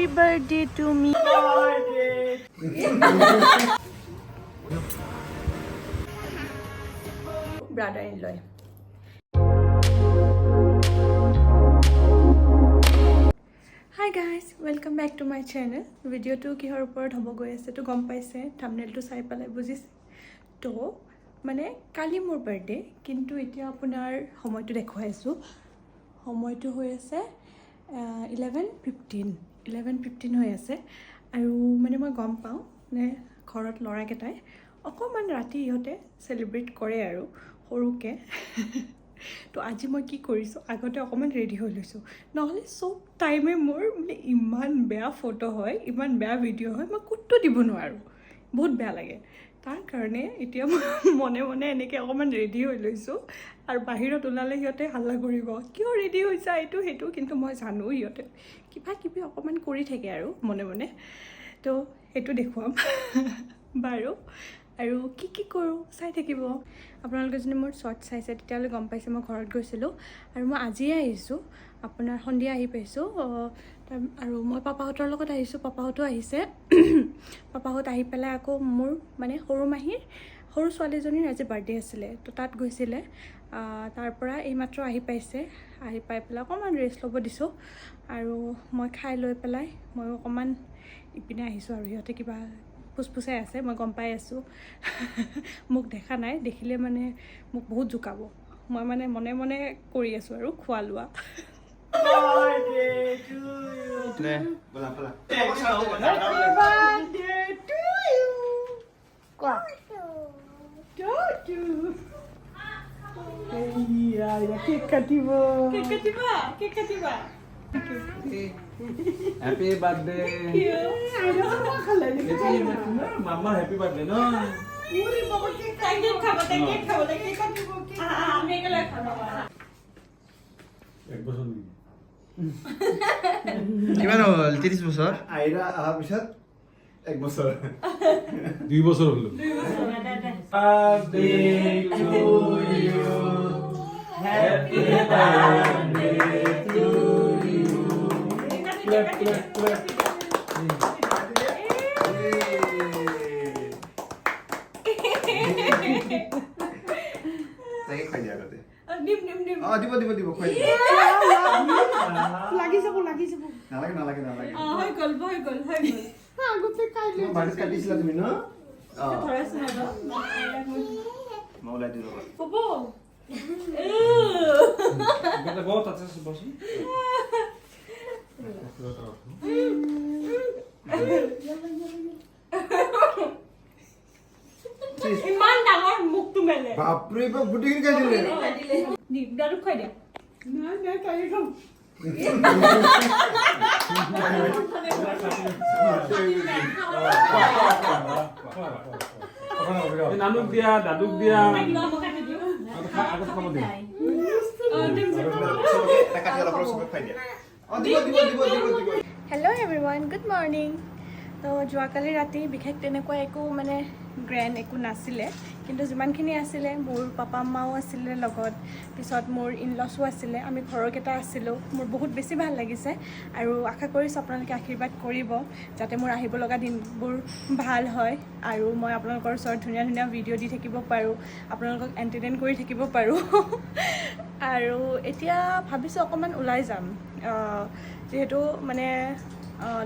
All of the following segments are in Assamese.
Happy birthday to me. Brother-in-law. Hi guys, welcome back to my channel. Video to কিহৰ ওপৰত হ'ব গৈ আছে তো গম পাইছে, থাম্বনেলটো চাই পেলাই বুজিছে। তো মানে কালি মোৰ বাৰ্থডে, কিন্তু এতিয়া আপোনাৰ সময়টো দেখুৱাইছো। সময়টো হৈ আছে 11:15 হৈ আছে। আৰু মানে মই গম পাওঁ মানে ঘৰত ল'ৰাকেইটাই অকণমান ৰাতি ইহঁতে চেলিব্ৰেট কৰে আৰু সৰুকৈ। তো আজি মই কি কৰিছোঁ, আগতে অকণমান ৰেডি হৈ লৈছোঁ, নহ'লে চব টাইমে মোৰ মানে ইমান বেয়া ফটো হয়, ইমান বেয়া ভিডিঅ' হয়, মই ক'তো দিব নোৱাৰোঁ, বহুত বেয়া লাগে। তাৰ কাৰণে এতিয়া মই মনে মনে এনেকৈ অকণমান ৰেডি হৈ লৈছোঁ। আৰু বাহিৰত ওলালে সিহঁতে হাল্লা কৰিব, কিয় ৰেডি হৈছা এইটো সেইটো, কিন্তু মই জানো সিহঁতে কিবা কিবি অকণমান কৰি থাকে আৰু মনে মনে। তো সেইটো দেখুৱাম বাৰু। আৰু কি কৰোঁ চাই থাকিব। আপোনালোকে যদি মোৰ শ্বৰ্ট চাইছে তেতিয়াহ'লে গম পাইছে মই ঘৰত গৈছিলোঁ, আৰু মই আজিয়ে আহিছোঁ, আপোনাৰ সন্ধিয়া আহি পাইছোঁ। আৰু মই পাপাহঁতৰ লগত আহিছোঁ, পাপাহঁতো আহিছে। পাপাহঁত আহি পেলাই আকৌ মোৰ মানে সৰু মাহীৰ সৰু ছোৱালীজনীৰ আজি বাৰ্থডে আছিলে, তো তাত গৈছিলে। তাৰপৰা এইমাত্ৰ আহি পাইছে, আহি পাই পেলাই অকণমান ৰেষ্ট ল'ব দিছোঁ। আৰু মই খাই লৈ পেলাই ময়ো অকণমান ইপিনে আহিছোঁ। আৰু সিহঁতে কিবা ফুচফুচাই আছে, মই গম পাই আছোঁ। মোক দেখা নাই, দেখিলে মানে মোক বহুত জোকাব। মই মানে মনে মনে কৰি আছোঁ আৰু খোৱা লোৱা। Cake কাটিবা। Happy birthday. Mama happy birthday no. কিমান হ'ল 30 বছৰ? আইৰা অহাৰ পিছত 1 বছৰ 2 বছৰ হলো। Birthday to you. Happy birthday to you. Clap clap clap. তাকে খাই দিয়া আগতে। নিম দিব খুৱাই দিব। লাগি যাব নালাগে হৈ গ'ল আগতে খাই লৈ তোমাৰ বাৰীত কাটিছিলা তুমি ন? ধৰাইছো ন মই ওলাই দিলোঁ ৰ'বা। Pop Kita bawa tak sesuatu sih. ইমান ডাঙৰ মুখটো মেলে। বাপৰে বাপ গুটিখিনি খাই দিলে। দাদু খুৱাই দিয়া। নাই তাই খাম। Nanuk dia, daduk dia. Aku kamu dia. Hello' everyone, good morning. তো যোৱাকালি ৰাতি বিশেষ তেনেকুৱা একো মানে গ্ৰেণ্ড একো নাছিলে, কিন্তু যিমানখিনি আছিলে মোৰ পাপা মাও আছিলে লগত, পিছত মোৰ ইনলছো আছিলে, আমি ঘৰৰকেইটা আছিলোঁ। মোৰ বহুত বেছি ভাল লাগিছে, আৰু আশা কৰিছোঁ আপোনালোকে আশীৰ্বাদ কৰিব যাতে মোৰ আহিব লগা দিনবোৰ ভাল হয়, আৰু মই আপোনালোকৰ ওচৰত ধুনীয়া ধুনীয়া ভিডিঅ' দি থাকিব পাৰোঁ, আপোনালোকক এণ্টাৰটেইন কৰি থাকিব পাৰোঁ। আৰু এতিয়া ভাবিছোঁ অকণমান ওলাই যাম, যিহেতু মানে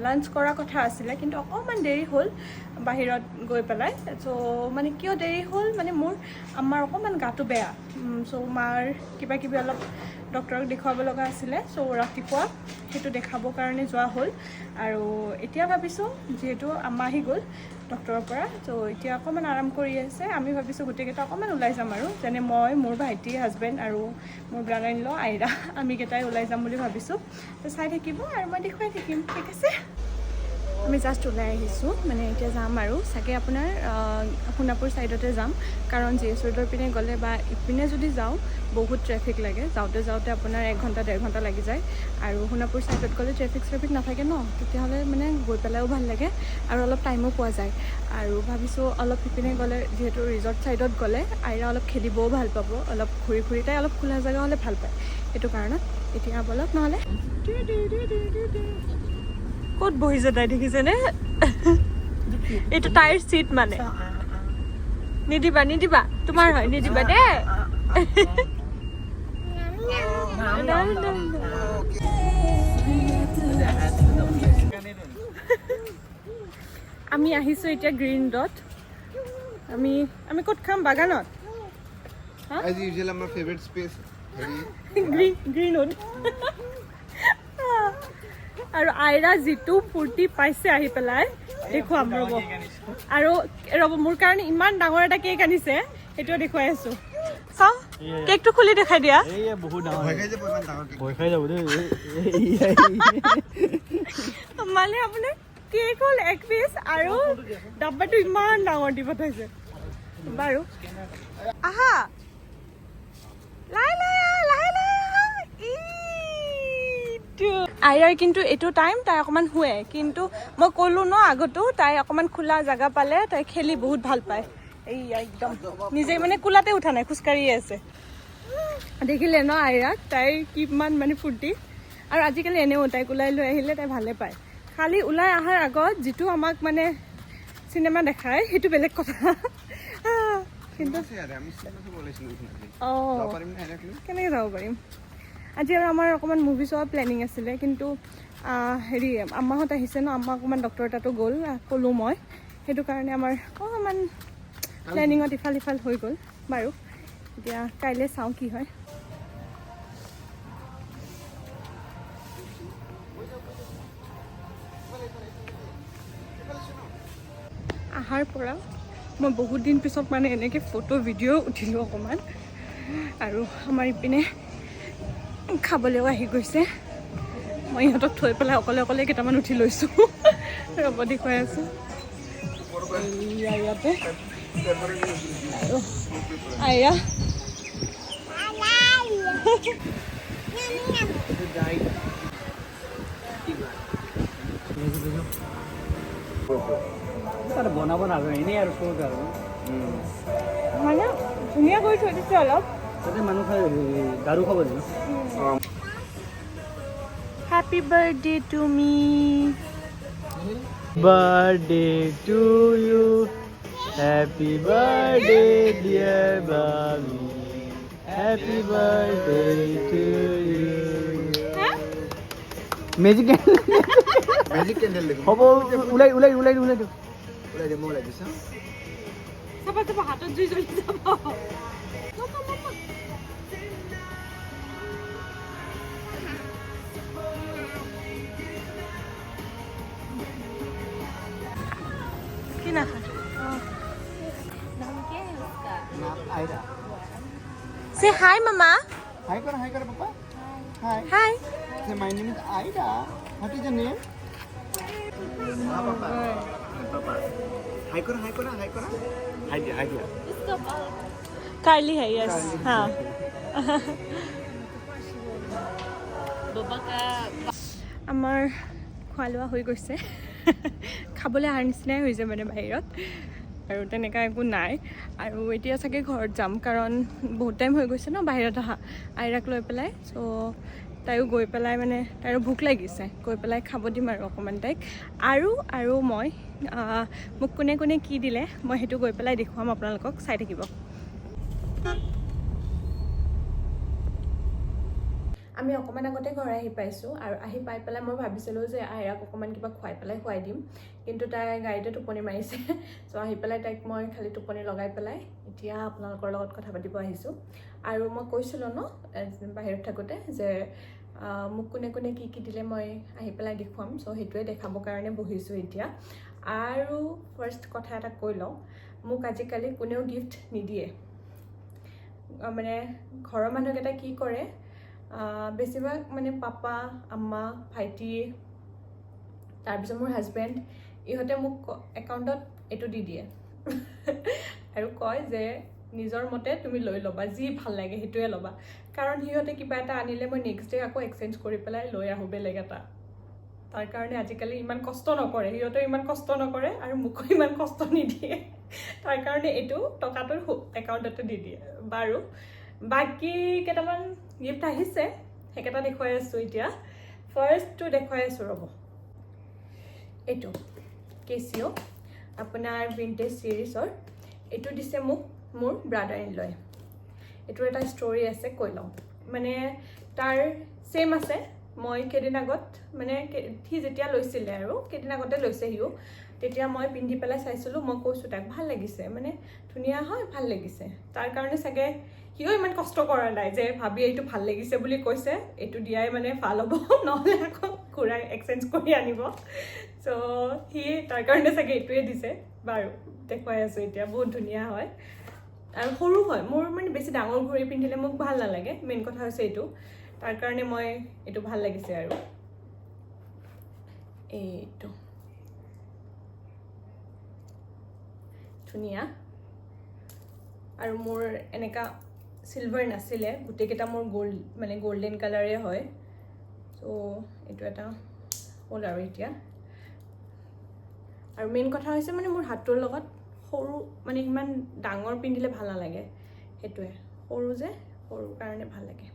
লাঞ্চ কৰাৰ কথা আছিলে, কিন্তু অকণমান দেৰি হ'ল বাহিৰত গৈ পেলাই। চ' মানে কিয় দেৰি হ'ল মানে মোৰ আমাৰ অকণমান গাটো বেয়া, চ' মাৰ কিবা কিবি অলপ ডক্টৰক দেখুৱাব লগা আছিলে, চ' ৰাতিপুৱা সেইটো দেখাবৰ কাৰণে যোৱা হ'ল। আৰু এতিয়া ভাবিছোঁ যিহেতু আম্মা আহি গ'ল ডক্টৰৰ পৰা, চ' এতিয়া অকণমান আৰাম কৰি আছে, আমি ভাবিছোঁ গোটেইকেইটা অকণমান ওলাই যাম, আৰু যেনে মই, মোৰ ভাইটি, হাজবেণ্ড আৰু মোৰ ব্ৰাদাৰ-ইন-ল' আইৰা, আমিকেইটাই ওলাই যাম বুলি ভাবিছোঁ। তো চাই থাকিব আৰু মই দেখুৱাই থাকিম, ঠিক আছে? আমি জাষ্ট ওলাই আহিছোঁ, মানে এতিয়া যাম আৰু চাগে আপোনাৰ সোণাপুৰ ছাইডতে যাম, কাৰণ JS ৰোডৰ পিনে গ'লে বা ইপিনে যদি যাওঁ বহুত ট্ৰেফিক লাগে, যাওঁতে আপোনাৰ 1 ঘণ্টা 1.5 ঘণ্টা লাগি যায়। আৰু সোণাপুৰ ছাইডত গ'লে ট্ৰেফিক নাথাকে ন, তেতিয়াহ'লে মানে গৈ পেলাইও ভাল লাগে আৰু অলপ টাইমো পোৱা যায়। আৰু ভাবিছোঁ অলপ ইপিনে গ'লে, যিহেতু ৰিজৰ্ট ছাইডত গ'লে আইৰা অলপ খেলিবও ভাল পাব, অলপ ঘূৰি তাই অলপ খোলা জেগা হ'লে ভাল পায়, সেইটো কাৰণত এতিয়া বলক নহ'লে। ক'ত বহিছে তাই দেখিছেনে এইটো তাইৰ চিট মানে নিদিবা নিদিবা তোমাৰ হয় নিদিবা দেই আমি আহিছোঁ এতিয়া গ্ৰীণ ডট আমি ক'ত খাম বাগানত As usual, my favorite space. Greenwood আৰু আইৰা যিটো ফূৰ্তি পাইছে আহি পেলাই দেখুৱাম ৰ'ব আৰু ৰ'ব মোৰ কাৰণে ইমান ডাঙৰ এটা কেক আনিছে সেইটোও দেখুৱাই আছোঁ চাওঁ কেকটো খুলি দেখাই দিয়া মানে আপুনি কেক হ'ল 1 পিচ আৰু ডাব্বাটো ইমান ডাঙৰ দি পঠাইছে বাৰু আহা আইৰাৰ কিন্তু এইটো টাইম তাই অকণমান শুৱে কিন্তু মই ক'লোঁ ন আগতো তাই অকণমান খোলা জেগা পালে তাই খেলি বহুত ভাল পায় এই একদম নিজে মানে কোলাতে উঠা নাই খোজকাঢ়িয়ে আছে দেখিলে ন আইৰাক তাইৰ কিমান মানে ফূৰ্তি আৰু আজিকালি এনেও তাইক ওলাই লৈ আহিলে তাই ভালে পায় খালি ওলাই অহাৰ আগত যিটো আমাক মানে চিনেমা দেখায় সেইটো বেলেগ কথা কিন্তু অঁ কেনেকৈ যাব পাৰিম আজি আৰু আমাৰ অকণমান মুভি চোৱা প্লেনিং আছিলে কিন্তু হেৰি আম্মাহঁত আহিছে ন আম্মা অকণমান ডক্টৰ তাতো গ'ল ক'লোঁ মই সেইটো কাৰণে আমাৰ অকণমান প্লেনিঙত ইফাল সিফাল হৈ গ'ল বাৰু এতিয়া কাইলৈ চাওঁ কি হয় আহাৰ পৰা মই বহুত দিন পিছত মানে এনেকৈ ফটো ভিডিঅ' উঠিলোঁ অকণমান আৰু আমাৰ ইপিনে খাবলৈও আহি গৈছে মই ইহঁতক থৈ পেলাই অকলে অকলে কেইটামান উঠি লৈছোঁ ৰ'ব দেখুৱাই আছোঁ ইয়াতে আৰু আইৰা বনাব নাজানো এনেই আৰু ক'ত আৰু মানে ধুনীয়া কৰি থৈ দিছে অলপ তাতে মানুহ খাই গাৰু খাব জানো happy birthday to me birthday to you happy birthday dear Babi happy birthday to you magic Magic candle. হ'ব ওলাই ওলাই ওলাই ওলাই দিওঁ Ulai dia, চাবা চাবা হাতত জুই জ্বলি যাব কি নাখা Aida. Say hi, Mama. Hi, Papa. Hi. Hi. Say, my name is Aida. What is your name? Papa. Hi, Kora. Hi, dear. Carly है, yes. हाँ. আমাৰ খোৱা লোৱা হৈ গৈছে খাবলৈ অহাৰ নিচিনাই হৈছে মানে বাহিৰত আৰু তেনেকুৱা একো নাই আৰু এতিয়া চাগে ঘৰত যাম কাৰণ বহুত টাইম হৈ গৈছে ন বাহিৰত অহা আইৰাক লৈ পেলাই চ' তাইও গৈ পেলাই মানে তাইৰো ভোক লাগিছে গৈ পেলাই খাব দিম আৰু অকণমান তাইক আৰু মই মোক কোনে কোনে কি দিলে মই সেইটো গৈ পেলাই দেখুৱাম আপোনালোকক চাই থাকিব আমি অকণমান আগতে ঘৰ আহি পাইছোঁ আৰু আহি পাই পেলাই মই ভাবিছিলোঁ যে আইৰাক অকণমান কিবা খুৱাই পেলাই শুৱাই দিম কিন্তু তাই গাড়ীতে টোপনি মাৰিছে চ' আহি পেলাই তাইক মই খালি টোপনি লগাই পেলাই এতিয়া আপোনালোকৰ লগত কথা পাতিব আহিছোঁ আৰু মই কৈছিলোঁ ন বাহিৰত থাকোঁতে যে মোক কোনে কোনে কি দিলে মই আহি পেলাই দেখুৱাম চ' সেইটোৱে দেখাবৰ কাৰণে বহিছোঁ এতিয়া আৰু ফাৰ্ষ্ট কথা এটা কৈ লওঁ মোক আজিকালি কোনেও গিফ্ট নিদিয়ে মানে ঘৰৰ মানুহকেইটা কি কৰে বেছিভাগ মানে পাপা আম্মা ভাইটি তাৰপিছত মোৰ হাজবেণ্ড ইহঁতে মোক একাউণ্টত এইটো দি দিয়ে আৰু কয় যে নিজৰ মতে তুমি লৈ ল'বা যি ভাল লাগে সেইটোৱে ল'বা কাৰণ সিহঁতে কিবা এটা আনিলে মই নেক্সট ডে আকৌ এক্সচেঞ্জ কৰি পেলাই লৈ আহোঁ বেলেগ এটা তাৰ কাৰণে আজিকালি ইমান কষ্ট নকৰে সিহঁতে ইমান কষ্ট নকৰে আৰু মোকো ইমান কষ্ট নিদিয়ে তাৰ কাৰণে এইটো টকাটো একাউণ্টতে দি দিয়ে বাৰু বাকি কেইটামান গিফ্ট আহিছে সেইকেইটা দেখুৱাই আছোঁ এতিয়া ফাৰ্ষ্টটো দেখুৱাই আছোঁ ৰ'ব এইটো কেচিঅ' আপোনাৰ ভিণ্টেজ ছিৰিজৰ এইটো দিছে মোক মোৰ ব্ৰাদাৰ ইন লয় এইটোৰ এটা ষ্টৰি আছে কৈ লওঁ মানে তাৰ ছেইম আছে মই কেইদিন আগত মানে সি যেতিয়া লৈছিলে আৰু কেইদিন আগতে লৈছে সিও তেতিয়া মই পিন্ধি পেলাই চাইছিলোঁ মই কৈছোঁ তাক ভাল লাগিছে মানে ধুনীয়া হয় ভাল লাগিছে তাৰ কাৰণে চাগে সিও ইমান কষ্ট কৰা নাই যে ভাবি এইটো ভাল লাগিছে বুলি কৈছে এইটো দিয়াই মানে ভাল হ'ব নহ'লে আকৌ ঘূৰাই এক্সচেঞ্জ কৰি আনিব চ' সি তাৰ কাৰণে চাগে এইটোৱে দিছে বাৰু দেখুৱাই আছোঁ এতিয়া বহুত ধুনীয়া হয় আৰু সৰু হয় মোৰ মানে বেছি ডাঙৰ ঘড়ী পিন্ধিলে মোক ভাল নালাগে মেইন কথা হৈছে এইটো তাৰ কাৰণে মই এইটো ভাল লাগিছে আৰু এইটো ধুনীয়া আৰু মোৰ এনেকা সিলভাৰ নাছিলে গোটেইকেইটা মোৰ গোল্ড মানে গোল্ডেন কালাৰে হয় চ' এইটো এটা হ'ল আৰু এতিয়া আৰু মেইন কথা হৈছে মানে মোৰ হাতটোৰ লগত সৰু মানে ইমান ডাঙৰ পিন্ধিলে ভাল নালাগে সেইটোৱে সৰু যে সৰু কাৰণে ভাল লাগে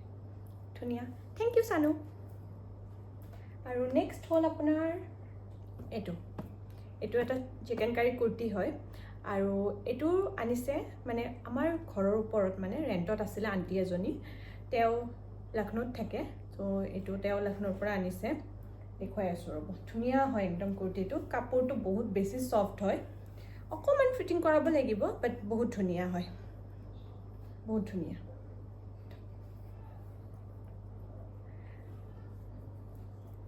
ধুনীয়া থেংক ইউ চানু আৰু নেক্সট হ'ল আপোনাৰ এইটো এটা চিকেন কাৰী কুৰ্তি হয় আৰু এইটো আনিছে মানে আমাৰ ঘৰৰ ওপৰত মানে ৰেণ্টত আছিলে আণ্টি এজনী তেওঁ লক্ষ্ণৌত থাকে চ' এইটো তেওঁ লক্ষ্ণৌৰ পৰা আনিছে দেখুৱাই আছোঁ ৰ'ব ধুনীয়া হয় একদম কুৰ্তিটো কাপোৰটো বহুত বেছি ছফ্ট হয় অকণমান ফিটিং কৰাব লাগিব বাট বহুত ধুনীয়া হয় বহুত ধুনীয়া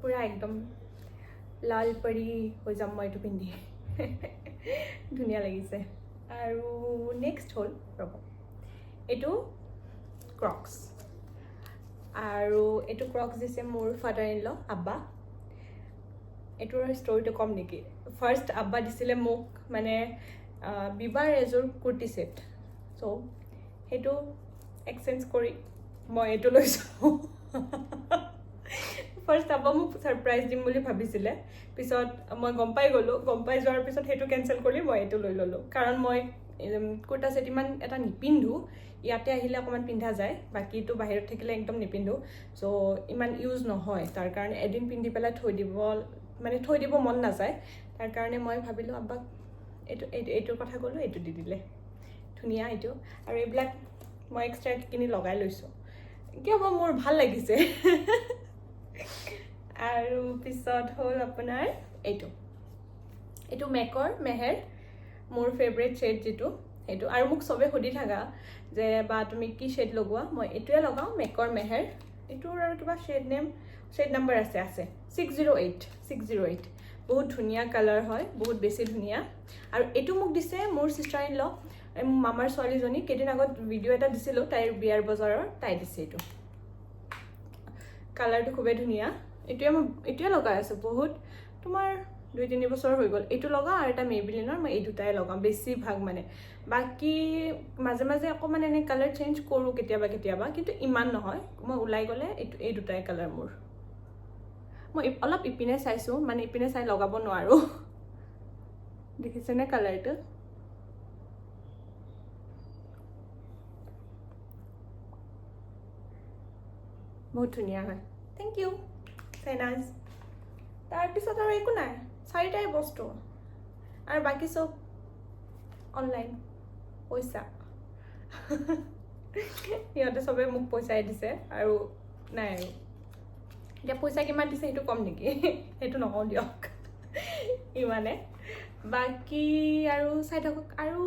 পুৰা একদম লাল পৰি হৈ যাম মই এইটো পিন্ধি ধুনীয়া লাগিছে আৰু নেক্সট হ'ল ৰ'ব এইটো ক্ৰক্স আৰু এইটো ক্ৰক্স দিছে মোৰ ফাদাৰ ইন ল আব্বা এইটোৰ ষ্টৰিটো কম নেকি ফাৰ্ষ্ট আব্বা দিছিলে মোক মানে বিবাৰ এযোৰ কুৰ্তি ছেট চ' সেইটো এক্সচেঞ্জ কৰি মই এইটো লৈছোঁ ফাৰ্ষ্ট আব্বা মোক ছাৰপ্ৰাইজ দিম বুলি ভাবিছিলে পিছত মই গম পাই যোৱাৰ পিছত সেইটো কেঞ্চেল কৰি মই এইটো লৈ ল'লোঁ কাৰণ মই কুৰ্তা ছেট ইমান এটা নিপিন্ধোঁ ইয়াতে আহিলে অকণমান পিন্ধা যায় বাকীটো বাহিৰত থাকিলে একদম নিপিন্ধোঁ চ' ইমান ইউজ নহয় তাৰ কাৰণে এদিন পিন্ধি পেলাই থৈ দিব মন নাযায় তাৰ কাৰণে মই ভাবিলোঁ আব্বাক এইটোৰ কথা ক'লোঁ এইটো দি দিলে ধুনীয়া এইটো আৰু এইবিলাক মই এক্সট্ৰা কিনি লগাই লৈছোঁ কিয় বা মোৰ ভাল লাগিছে আৰু পিছত হ'ল আপোনাৰ এইটো মেকৰ মেহেৰ মোৰ ফেভৰেট শ্বেড যিটো সেইটো আৰু মোক চবে সুধি থাকা যে বা তুমি কি শ্বেড লগোৱা মই এইটোৱে লগাওঁ মেকৰ মেহেৰ এইটোৰ আৰু কিবা শ্বেড নাম্বাৰ আছে 608 বহুত ধুনীয়া কালাৰ হয় বহুত বেছি ধুনীয়া আৰু এইটো মোক দিছে মোৰ চিষ্টাৰ ইন ল মামাৰ ছোৱালীজনী কেইদিন আগত ভিডিঅ' এটা দিছিলোঁ তাইৰ বিয়াৰ বজাৰৰ তাই দিছে এইটো কালাৰটো খুবেই ধুনীয়া এইটোৱে লগাই আছোঁ বহুত তোমাৰ 2-3 বছৰ হৈ গ'ল এইটো লগাওঁ আৰু এটা মেইবিলিনৰ মই এই দুটাই লগাওঁ বেছিভাগ মানে বাকী মাজে মাজে অকণমান এনে কালাৰ চেঞ্জ কৰোঁ কেতিয়াবা কিন্তু ইমান নহয় মই ওলাই গ'লে এই দুটাই কালাৰ মোৰ মই অলপ ইপিনে চাইছোঁ মানে ইপিনে চাই লগাব নোৱাৰোঁ দেখিছেনে কালাৰটো বহুত ধুনীয়া হয় থেংক ইউ চাইনাজ তাৰপিছত আৰু একো নাই 4টাই বস্তু আৰু বাকী চব অনলাইন পইচা সিহঁতে চবে মোক পইচাই দিছে আৰু নাই আৰু এতিয়া পইচা কিমান দিছে সেইটো কম নেকি সেইটো নকওঁ দিয়ক ইমানে বাকী আৰু চাই থাকক আৰু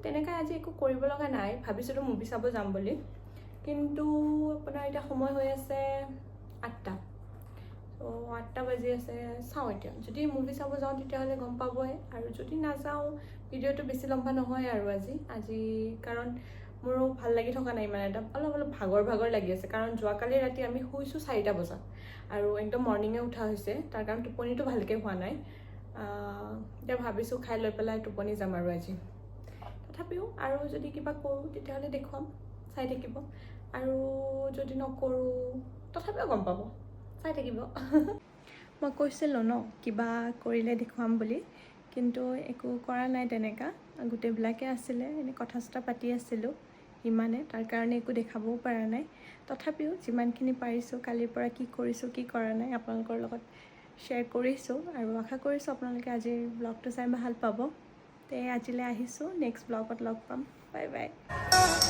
তেনেকৈ আজি একো কৰিব লগা নাই ভাবিছিলোঁ মুভি চাব যাম বুলি কিন্তু আপোনাৰ এতিয়া সময় হৈ আছে 8টা ত' 8টা বাজি আছে চাওঁ এতিয়া যদি মুভি চাব যাওঁ তেতিয়াহ'লে গম পাবই আৰু যদি নাযাওঁ ভিডিঅ'টো বেছি লম্বা নহয় আৰু আজি কাৰণ মোৰো ভাল লাগি থকা নাই মানে এটা অলপ ভাগৰ লাগি আছে কাৰণ যোৱাকালি ৰাতি আমি শুইছোঁ 4টা বজাত আৰু একদম মৰ্ণিঙে উঠা হৈছে তাৰ কাৰণ টোপনিটো ভালকৈ হোৱা নাই এতিয়া ভাবিছোঁ খাই লৈ পেলাই টোপনি যাম আৰু আজি তথাপিও আৰু যদি কিবা কৰোঁ তেতিয়াহ'লে দেখুৱাম চাই থাকিব আৰু যদি নকৰোঁ তথাপিও গম পাব চাই থাকিব মই কৈছিলোঁ ন কিবা কৰিলে দেখুৱাম বুলি কিন্তু একো কৰা নাই তেনেকুৱা গোটেইবিলাকে আছিলে এনেই কথা চথা পাতি আছিলোঁ ইমানে তাৰ কাৰণে একো দেখাবও পৰা নাই তথাপিও যিমানখিনি পাৰিছোঁ কালিৰ পৰা কি কৰিছোঁ কি কৰা নাই আপোনালোকৰ লগত শ্বেয়াৰ কৰিছোঁ আৰু আশা কৰিছোঁ আপোনালোকে আজিৰ ব্লগটো চাই ভাল পাব। তে আজিলৈ আহিছোঁ, নেক্সট ব্লগত লগ পাম। Bye bye.